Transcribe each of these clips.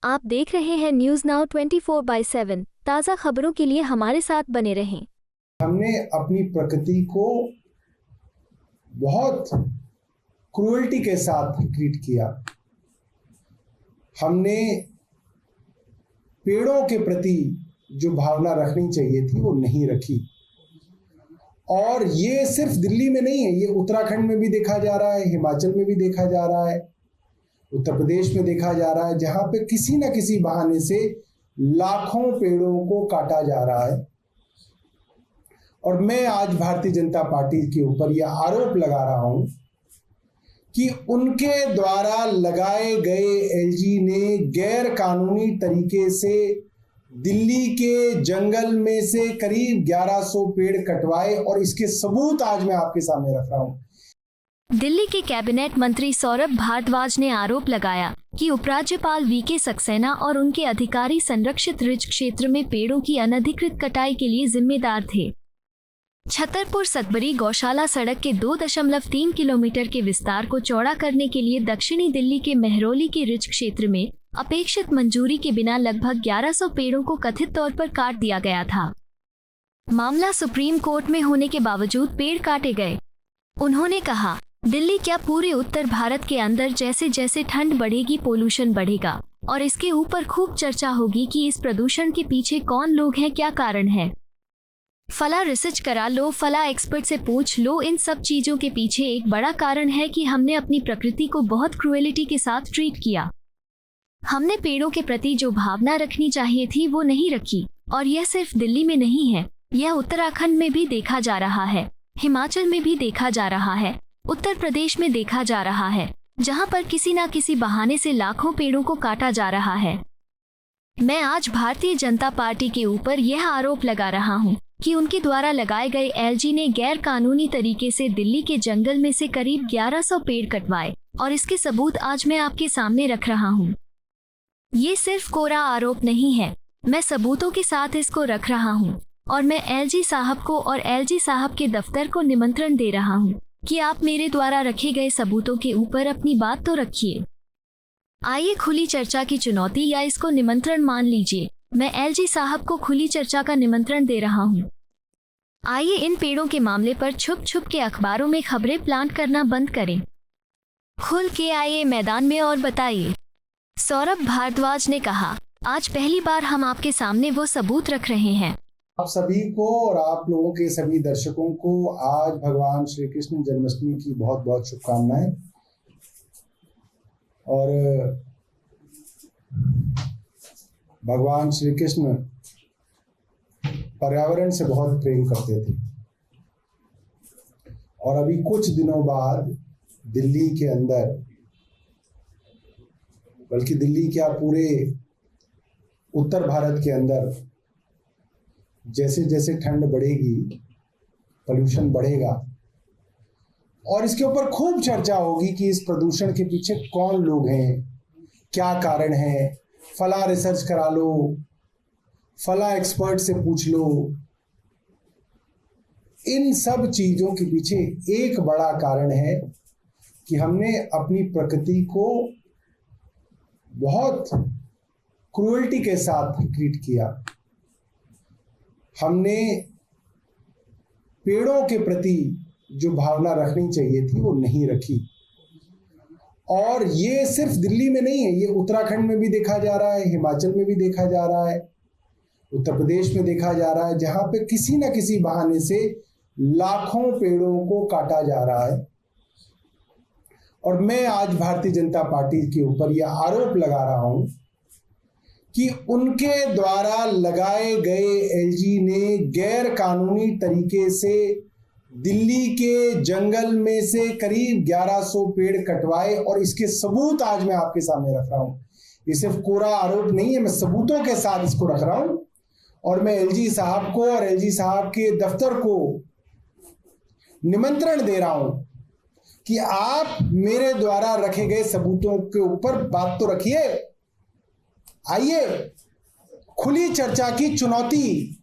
आप देख रहे हैं न्यूज नाउ 24/7। ताज़ा खबरों के लिए हमारे साथ बने रहें। हमने अपनी प्रकृति को बहुत क्रूएल्टी के साथ ट्रीट किया। हमने पेड़ों के प्रति जो भावना रखनी चाहिए थी वो नहीं रखी। और ये सिर्फ दिल्ली में नहीं है, ये उत्तराखंड में भी देखा जा रहा है, हिमाचल में भी देखा जा रहा है, उत्तर प्रदेश में देखा जा रहा है, जहां पे किसी ना किसी बहाने से लाखों पेड़ों को काटा जा रहा है। और मैं आज भारतीय जनता पार्टी के ऊपर यह आरोप लगा रहा हूं कि उनके द्वारा लगाए गए एलजी ने गैर कानूनी तरीके से दिल्ली के जंगल में से करीब 1100 पेड़ कटवाए, और इसके सबूत आज मैं आपके सामने रख रहा हूं। दिल्ली के कैबिनेट मंत्री सौरभ भारद्वाज ने आरोप लगाया कि उपराज्यपाल वीके सक्सेना और उनके अधिकारी संरक्षित रिज क्षेत्र में पेड़ों की अनधिकृत कटाई के लिए जिम्मेदार थे। छतरपुर सतबरी गौशाला सड़क के 2.3 किलोमीटर के विस्तार को चौड़ा करने के लिए दक्षिणी दिल्ली के मेहरौली के रिज क्षेत्र में अपेक्षित मंजूरी के बिना लगभग 1100 पेड़ों को कथित तौर पर काट दिया गया था। मामला सुप्रीम कोर्ट में होने के बावजूद पेड़ काटे गए। उन्होंने कहा, दिल्ली क्या पूरे उत्तर भारत के अंदर जैसे जैसे ठंड बढ़ेगी पोल्यूशन बढ़ेगा, और इसके ऊपर खूब चर्चा होगी कि इस प्रदूषण के पीछे कौन लोग हैं, क्या कारण है। फला रिसर्च करा लो, फला एक्सपर्ट से पूछ लो। इन सब चीजों के पीछे एक बड़ा कारण है कि हमने अपनी प्रकृति को बहुत क्रूएलिटी के साथ ट्रीट किया। हमने पेड़ों के प्रति जो भावना रखनी चाहिए थी वो नहीं रखी। और यह सिर्फ दिल्ली में नहीं है, यह उत्तराखंड में भी देखा जा रहा है, हिमाचल में भी देखा जा रहा है, उत्तर प्रदेश में देखा जा रहा है, जहां पर किसी न किसी बहाने से लाखों पेड़ों को काटा जा रहा है। मैं आज भारतीय जनता पार्टी के ऊपर यह आरोप लगा रहा हूं कि उनके द्वारा लगाए गए एलजी ने गैर कानूनी तरीके से दिल्ली के जंगल में से करीब 1100 पेड़ कटवाए, और इसके सबूत आज मैं आपके सामने रख रहा हूं। ये सिर्फ कोरा आरोप नहीं है, मैं सबूतों के साथ इसको रख रहा हूं, और मैं एलजी साहब को और एलजी साहब के दफ्तर को निमंत्रण दे रहा हूं कि आप मेरे द्वारा रखे गए सबूतों के ऊपर अपनी बात तो रखिए। आइए खुली चर्चा की चुनौती या इसको निमंत्रण मान लीजिए। मैं एलजी साहब को खुली चर्चा का निमंत्रण दे रहा हूं। आइए इन पेड़ों के मामले पर छुप छुप के अखबारों में खबरें प्लांट करना बंद करें। खुल के आइए मैदान में और बताइए। सौरभ भारद्वाज ने कहा, आज पहली बार हम आपके सामने वो सबूत रख रहे हैं। आप सभी को और आप लोगों के सभी दर्शकों को आज भगवान श्री कृष्ण जन्माष्टमी की बहुत बहुत शुभकामनाएं। और भगवान श्री कृष्ण पर्यावरण से बहुत प्रेम करते थे, और अभी कुछ दिनों बाद दिल्ली के अंदर, बल्कि दिल्ली क्या पूरे उत्तर भारत के अंदर जैसे जैसे ठंड बढ़ेगी पोल्यूशन बढ़ेगा, और इसके ऊपर खूब चर्चा होगी कि इस प्रदूषण के पीछे कौन लोग हैं, क्या कारण है। फला रिसर्च करा लो, फला एक्सपर्ट से पूछ लो। इन सब चीजों के पीछे एक बड़ा कारण है कि हमने अपनी प्रकृति को बहुत क्रूएल्टी के साथ ट्रीट किया। हमने पेड़ों के प्रति जो भावना रखनी चाहिए थी वो नहीं रखी। और ये सिर्फ दिल्ली में नहीं है, ये उत्तराखंड में भी देखा जा रहा है, हिमाचल में भी देखा जा रहा है, उत्तर प्रदेश में देखा जा रहा है, जहां पे किसी ना किसी बहाने से लाखों पेड़ों को काटा जा रहा है। और मैं आज भारतीय जनता पार्टी के ऊपर यह आरोप लगा रहा हूं कि उनके द्वारा लगाए गए एलजी ने गैर कानूनी तरीके से दिल्ली के जंगल में से करीब 1100 पेड़ कटवाए, और इसके सबूत आज मैं आपके सामने रख रहा हूं। ये सिर्फ कोरा आरोप नहीं है, मैं सबूतों के साथ इसको रख रहा हूं। और मैं एलजी साहब को और एलजी साहब के दफ्तर को निमंत्रण दे रहा हूं कि आप मेरे द्वारा रखे गए सबूतों के ऊपर बात तो रखिए। आइए खुली चर्चा की चुनौती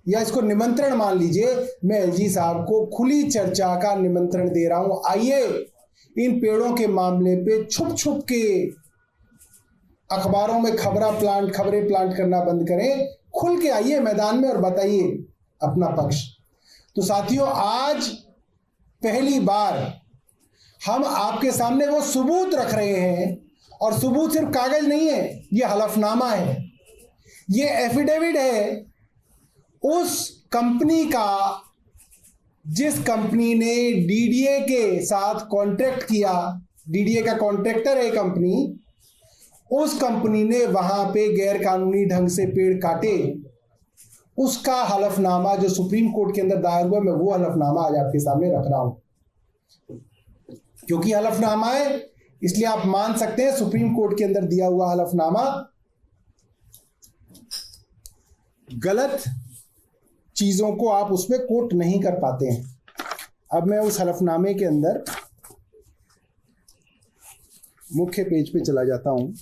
या इसको निमंत्रण मान लीजिए, मैं एलजी साहब को खुली चर्चा का निमंत्रण दे रहा हूं। आइए इन पेड़ों के मामले पे छुप छुप के अखबारों में खबरें प्लांट करना बंद करें, खुल के आइए मैदान में और बताइए अपना पक्ष। तो साथियों, आज पहली बार हम आपके सामने वो सबूत रख रहे हैं, और सबूत सिर्फ कागज नहीं है, ये हलफनामा है, ये एफिडेविट है उस कंपनी का जिस कंपनी ने डीडीए के साथ कॉन्ट्रैक्ट किया। डीडीए का कॉन्ट्रैक्टर है कंपनी, उस कंपनी ने वहां पे गैर कानूनी ढंग से पेड़ काटे, उसका हलफनामा जो सुप्रीम कोर्ट के अंदर दायर हुआ, मैं वो हलफनामा आज आपके सामने रख रहा हूं। क्योंकि हलफनामा है इसलिए आप मान सकते हैं सुप्रीम कोर्ट के अंदर दिया हुआ हलफनामा गलत चीजों को आप उसमें कोट नहीं कर पाते हैं। अब मैं उस हलफनामे के अंदर मुख्य पेज पे चला जाता हूं।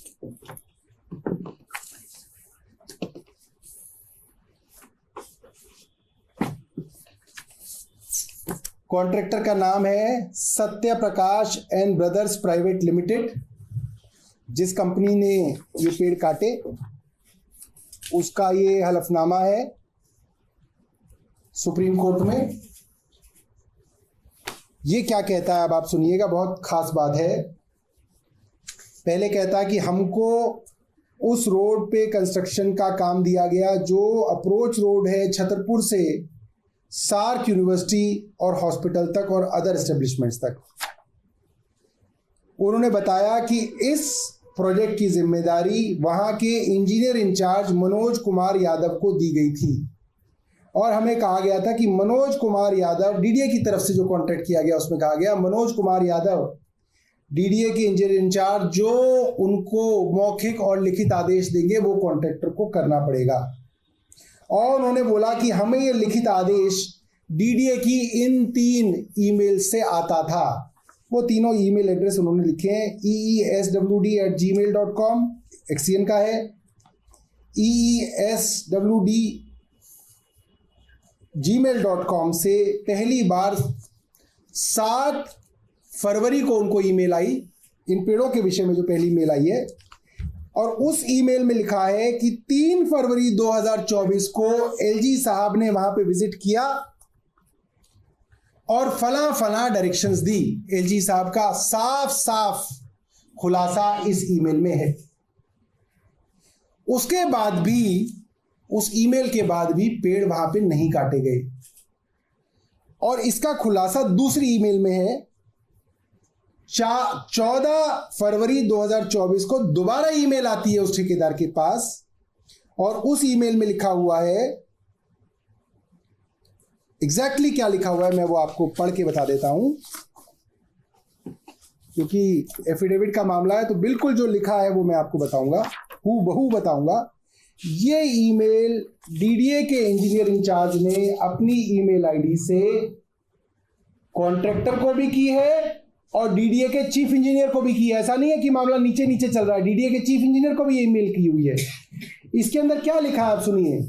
कॉन्ट्रैक्टर का नाम है Satya Prakash and brothers private limited. जिस कंपनी ने ये पेड़ काटे उसका ये हलफनामा है सुप्रीम कोर्ट में। ये क्या कहता है अब आप सुनिएगा, बहुत खास बात है। पहले कहता है कि हमको उस रोड पे कंस्ट्रक्शन का काम दिया गया जो अप्रोच रोड है छतरपुर से सार्क यूनिवर्सिटी और हॉस्पिटल तक और अदर एस्टेब्लिशमेंट्स तक। उन्होंने बताया कि इस प्रोजेक्ट की जिम्मेदारी वहां के इंजीनियर इंचार्ज मनोज कुमार यादव को दी गई थी, और हमें कहा गया था कि मनोज कुमार यादव, डीडीए की तरफ से जो कॉन्ट्रैक्ट किया गया उसमें कहा गया मनोज कुमार यादव डीडीए के इंजीनियर इंचार्ज जो उनको मौखिक और लिखित आदेश देंगे वो कॉन्ट्रैक्टर को करना पड़ेगा। और उन्होंने बोला कि हमें ये लिखित आदेश डीडीए की इन 3 ईमेल से आता था। वो तीनों ईमेल एड्रेस उन्होंने लिखे हैं, eeswd@gmail.com एक्सियन का है, eeswd@gmail.com से पहली बार 7 फरवरी को उनको ईमेल आई, इन पेड़ों के विषय में जो पहली मेल आई है। और उस ईमेल में लिखा है कि 3 फरवरी 2024 को एलजी साहब ने वहां पे विजिट किया और फला डायरेक्शंस दी। एलजी साहब का साफ साफ खुलासा इस ईमेल में है। उसके बाद भी, उस ईमेल के बाद भी पेड़ वहां पे नहीं काटे गए। और इसका खुलासा दूसरी ईमेल में है। 14 फरवरी 2024 को दोबारा ईमेल आती है उस ठेकेदार के पास, और उस ईमेल में लिखा हुआ है, एग्जैक्टली क्या लिखा हुआ है मैं वो आपको पढ़ के बता देता हूं, क्योंकि एफिडेविट का मामला है तो बिल्कुल जो लिखा है वो मैं आपको बताऊंगा, हूबहू बताऊंगा। ये ईमेल डीडीए के इंजीनियर इंचार्ज ने अपनी ईमेल आईडी से कॉन्ट्रैक्टर को भी की है और डीडीए के चीफ इंजीनियर को भी की है। ऐसा नहीं है कि मामला नीचे नीचे चल रहा है, डीडीए के चीफ इंजीनियर को भी ईमेल की हुई है। इसके अंदर क्या लिखा है आप सुनिए।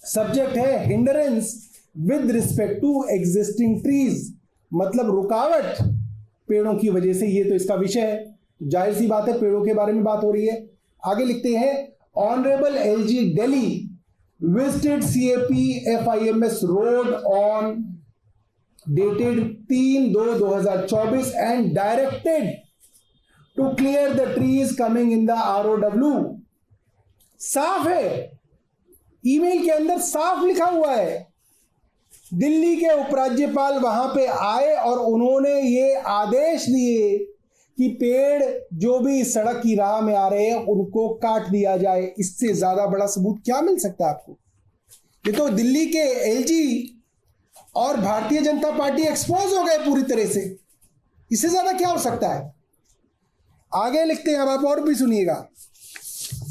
सब्जेक्ट है hindrance with respect to existing trees, मतलब रुकावट पेड़ों की वजह से, ये तो इसका विषय है, जाहिर सी बात है पेड़ों के बारे में बात हो रही है। आगे लिखते हैं, honourable LG Delhi visited CAPFIMS road on dated 3/2/2024 and directed to clear the trees coming in the ROW। साफ है, ईमेल के अंदर साफ लिखा हुआ है। दिल्ली के उपराज्यपाल वहां पे आए और उन्होंने ये आदेश दिए कि पेड़ जो भी सड़क की राह में आ रहे हैं उनको काट दिया जाए। इससे ज्यादा बड़ा सबूत क्या मिल सकता है आपको? ये तो दिल्ली के एलजी और भारतीय जनता पार्टी एक्सपोज हो गए पूरी तरह से, इससे ज्यादा क्या हो सकता है? आगे लिखते हैं, अब आप और भी सुनिएगा।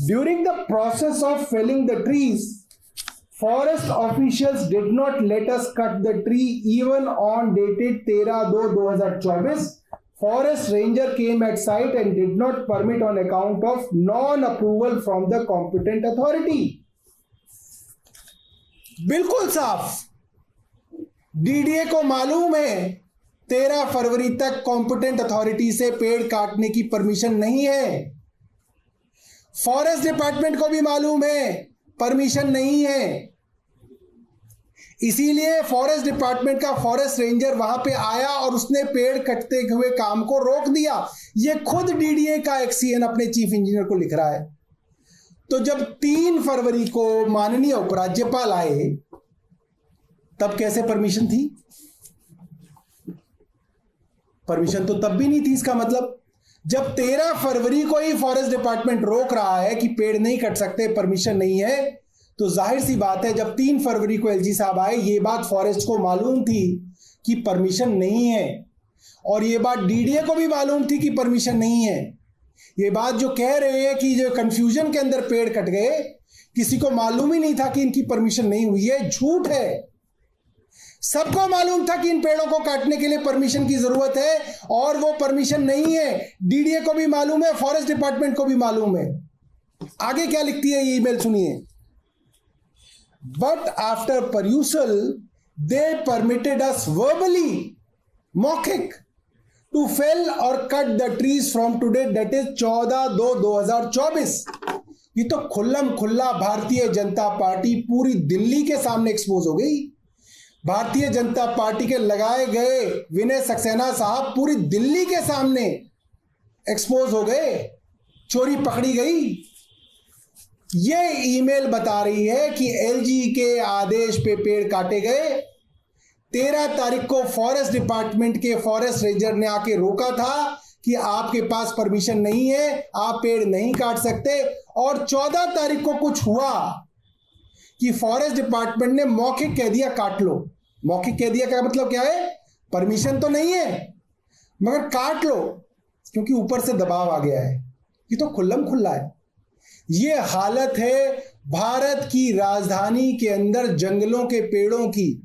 During the process of failing the trees, forest officials did not let us cut the tree even on dated 13/2/2024। Forest ranger came at site and did not permit on account of non approval from the competent authority. बिल्कुल साफ, DDA को मालूम है 13 फरवरी तक competent authority से पेड़ काटने की परमिशन नहीं है। फॉरेस्ट डिपार्टमेंट को भी मालूम है परमिशन नहीं है, इसीलिए फॉरेस्ट डिपार्टमेंट का फॉरेस्ट रेंजर वहां पे आया और उसने पेड़ कटते हुए काम को रोक दिया। ये खुद डीडीए का एक सीएन अपने चीफ इंजीनियर को लिख रहा है। तो जब 3 फरवरी को माननीय उपराज्यपाल आए तब कैसे परमिशन थी? परमिशन तो तब भी नहीं थी। इसका मतलब जब 13 फरवरी को ही फॉरेस्ट डिपार्टमेंट रोक रहा है कि पेड़ नहीं कट सकते, परमिशन नहीं है, तो जाहिर सी बात है जब 3 फरवरी को एलजी साहब आए, ये बात फॉरेस्ट को मालूम थी कि परमिशन नहीं है, और ये बात डीडीए को भी मालूम थी कि परमिशन नहीं है। ये बात जो कह रहे हैं कि जो कंफ्यूजन के अंदर पेड़ कट गए, किसी को मालूम ही नहीं था कि इनकी परमिशन नहीं हुई है, झूठ है। सबको मालूम था कि इन पेड़ों को काटने के लिए परमिशन की जरूरत है और वो परमिशन नहीं है। डीडीए को भी मालूम है, फॉरेस्ट डिपार्टमेंट को भी मालूम है। आगे क्या लिखती है ये ईमेल सुनिए। But after perusal, they permitted us verbally, मौखिक, to fell or cut the trees from today, that is 14/2/2024। ये तो खुल्लम खुल्ला भारतीय जनता पार्टी पूरी दिल्ली के सामने एक्सपोज हो गई। भारतीय जनता पार्टी के लगाए गए विनय सक्सेना साहब पूरी दिल्ली के सामने एक्सपोज हो गए, चोरी पकड़ी गई। ये ईमेल बता रही है कि एलजी के आदेश पे पेड़ काटे गए। 13 तारीख को फॉरेस्ट डिपार्टमेंट के फॉरेस्ट रेंजर ने आके रोका था कि आपके पास परमिशन नहीं है, आप पेड़ नहीं काट सकते, और 14 तारीख को कुछ हुआ कि फॉरेस्ट डिपार्टमेंट ने मौखिक कह दिया काट लो। मौखिक कह दिया का मतलब क्या है? परमिशन तो नहीं है मगर काट लो, क्योंकि ऊपर से दबाव आ गया है। ये तो खुल्लम खुल्ला है। ये हालत है भारत की राजधानी के अंदर जंगलों के पेड़ों की,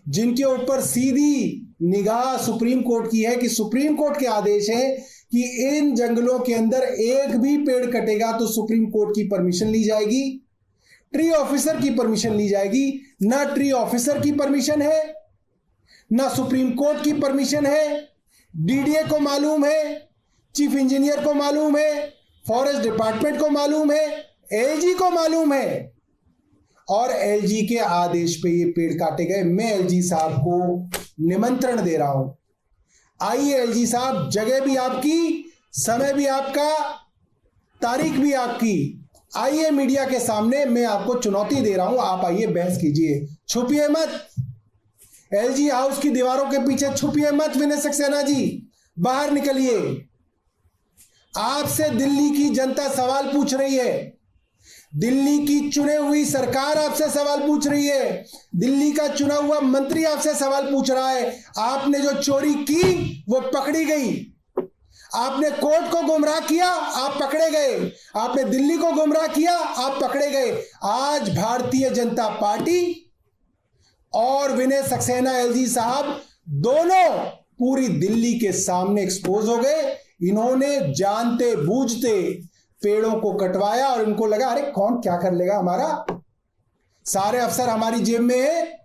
जिनके ऊपर सीधी निगाह सुप्रीम कोर्ट की है कि सुप्रीम कोर्ट के आदेश है कि इन जंगलों के अंदर एक भी पेड़ कटेगा तो सुप्रीम कोर्ट की परमिशन ली जाएगी, ट्री ऑफिसर की परमिशन ली जाएगी। ना ट्री ऑफिसर की परमिशन है, ना सुप्रीम कोर्ट की परमिशन है। डीडीए को मालूम है, चीफ इंजीनियर को मालूम है, फॉरेस्ट डिपार्टमेंट को मालूम है, एलजी को मालूम है, और एलजी के आदेश पे ये पेड़ काटे गए। मैं एलजी साहब को निमंत्रण दे रहा हूं, आइए एलजी साहब, जगह भी आपकी, समय भी आपका, तारीख भी आपकी, आइए मीडिया के सामने, मैं आपको चुनौती दे रहा हूं, आप आइए बहस कीजिए, छुपिए मत। एलजी हाउस की दीवारों के पीछे छुपिए मत विनय सक्सेना जी, बाहर निकलिए। आपसे दिल्ली की जनता सवाल पूछ रही है, दिल्ली की चुने हुई सरकार आपसे सवाल पूछ रही है, दिल्ली का चुना हुआ मंत्री आपसे सवाल पूछ रहा है। आपने जो चोरी की वो पकड़ी गई, आपने कोर्ट को गुमराह किया, आप पकड़े गए, आपने दिल्ली को गुमराह किया, आप पकड़े गए। आज भारतीय जनता पार्टी और विनय सक्सेना एलजी साहब दोनों पूरी दिल्ली के सामने एक्सपोज हो गए। इन्होंने जानते बूझते पेड़ों को कटवाया और इनको लगा अरे कौन क्या कर लेगा हमारा, सारे अफसर हमारी जेब में है।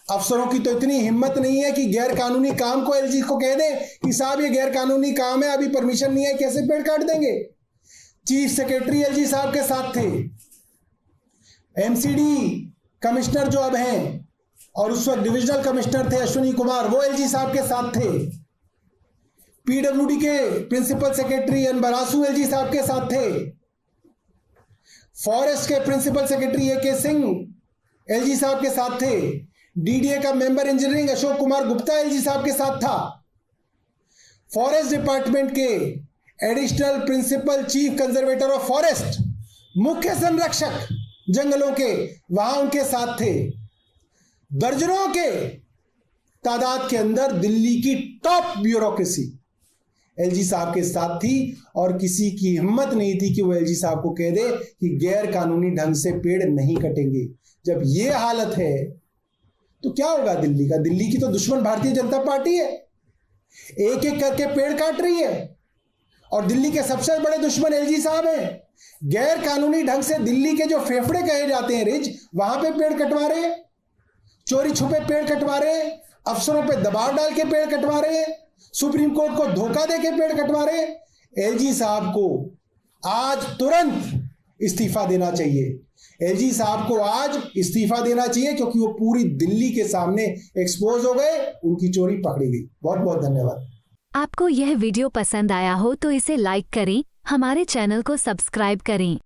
अफसरों की तो इतनी हिम्मत नहीं है कि गैर कानूनी काम को एलजी को कह दें कि साहब ये गैर कानूनी काम है, अभी परमिशन नहीं है, कैसे पेड़ काट देंगे। चीफ सेक्रेटरी एलजी साहब के साथ थे, एमसीडी कमिश्नर जो अब हैं और उस वक्त डिविजनल कमिश्नर थे अश्विनी कुमार, वो एलजी साहब के साथ थे। पीडब्ल्यूडी के principal secretary N Barasu LG साहब के साथ थे। फॉरेस्ट के principal secretary A K. Singh LG साहब के साथ थे। डीडीए का member engineering Ashok Kumar Gupta LG साहब के साथ था। फॉरेस्ट डिपार्टमेंट के additional principal chief conservator of forest, मुख्य संरक्षक जंगलों के, वहां उनके साथ थे। दर्जनों के तादाद के अंदर दिल्ली की टॉप ब्यूरोक्रेसी एलजी साहब के साथ थी और किसी की हिम्मत नहीं थी कि वो एलजी साहब को कह दे कि गैर कानूनी ढंग से पेड़ नहीं कटेंगे। जब ये हालत है तो क्या होगा दिल्ली का? दिल्ली की तो दुश्मन भारतीय जनता पार्टी है, एक एक करके पेड़ काट रही है, और दिल्ली के सबसे बड़े दुश्मन एलजी साहब हैं। गैर कानूनी ढंग से दिल्ली के जो फेफड़े कहे जाते हैं रिज, वहां पे पेड़ कटवा रहे हैं, चोरी छुपे पेड़ कटवा रहे हैं, अफसरों पे दबाव डाल के पेड़ कटवा रहे हैं, सुप्रीम कोर्ट को धोखा दे के पेड़ कटवा रहे हैं। एलजी साहब को आज तुरंत इस्तीफा देना चाहिए। एलजी साहब को आज इस्तीफा देना चाहिए, क्योंकि वो पूरी दिल्ली के सामने एक्सपोज हो गए, उनकी चोरी पकड़ी गई। बहुत बहुत धन्यवाद। आपको यह वीडियो पसंद आया हो तो इसे लाइक करें, हमारे चैनल को सब्सक्राइब करें।